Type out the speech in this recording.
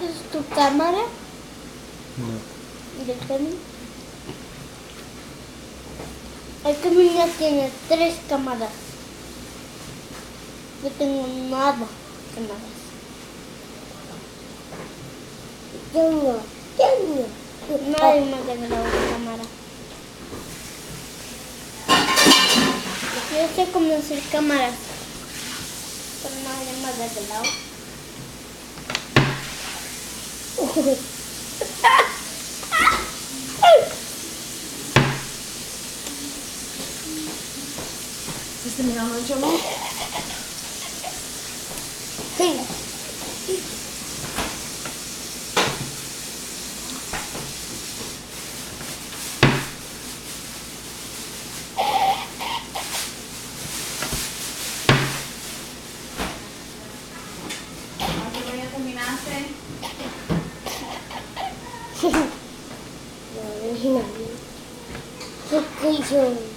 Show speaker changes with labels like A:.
A: es tu cámara?
B: No.
A: ¿Y el Kevin? El Kevin ya tiene 3 cámaras. Yo tengo nada cámaras. Nadie me ha regalado una cámara. Yo sé cómo hacer cámaras, pero nadie me ha regalado.
C: ¿Viste mi mamá, Cholo?
A: Sí.
C: ¿Ya terminaste?
A: No, imagínate. ¿Qué hizo?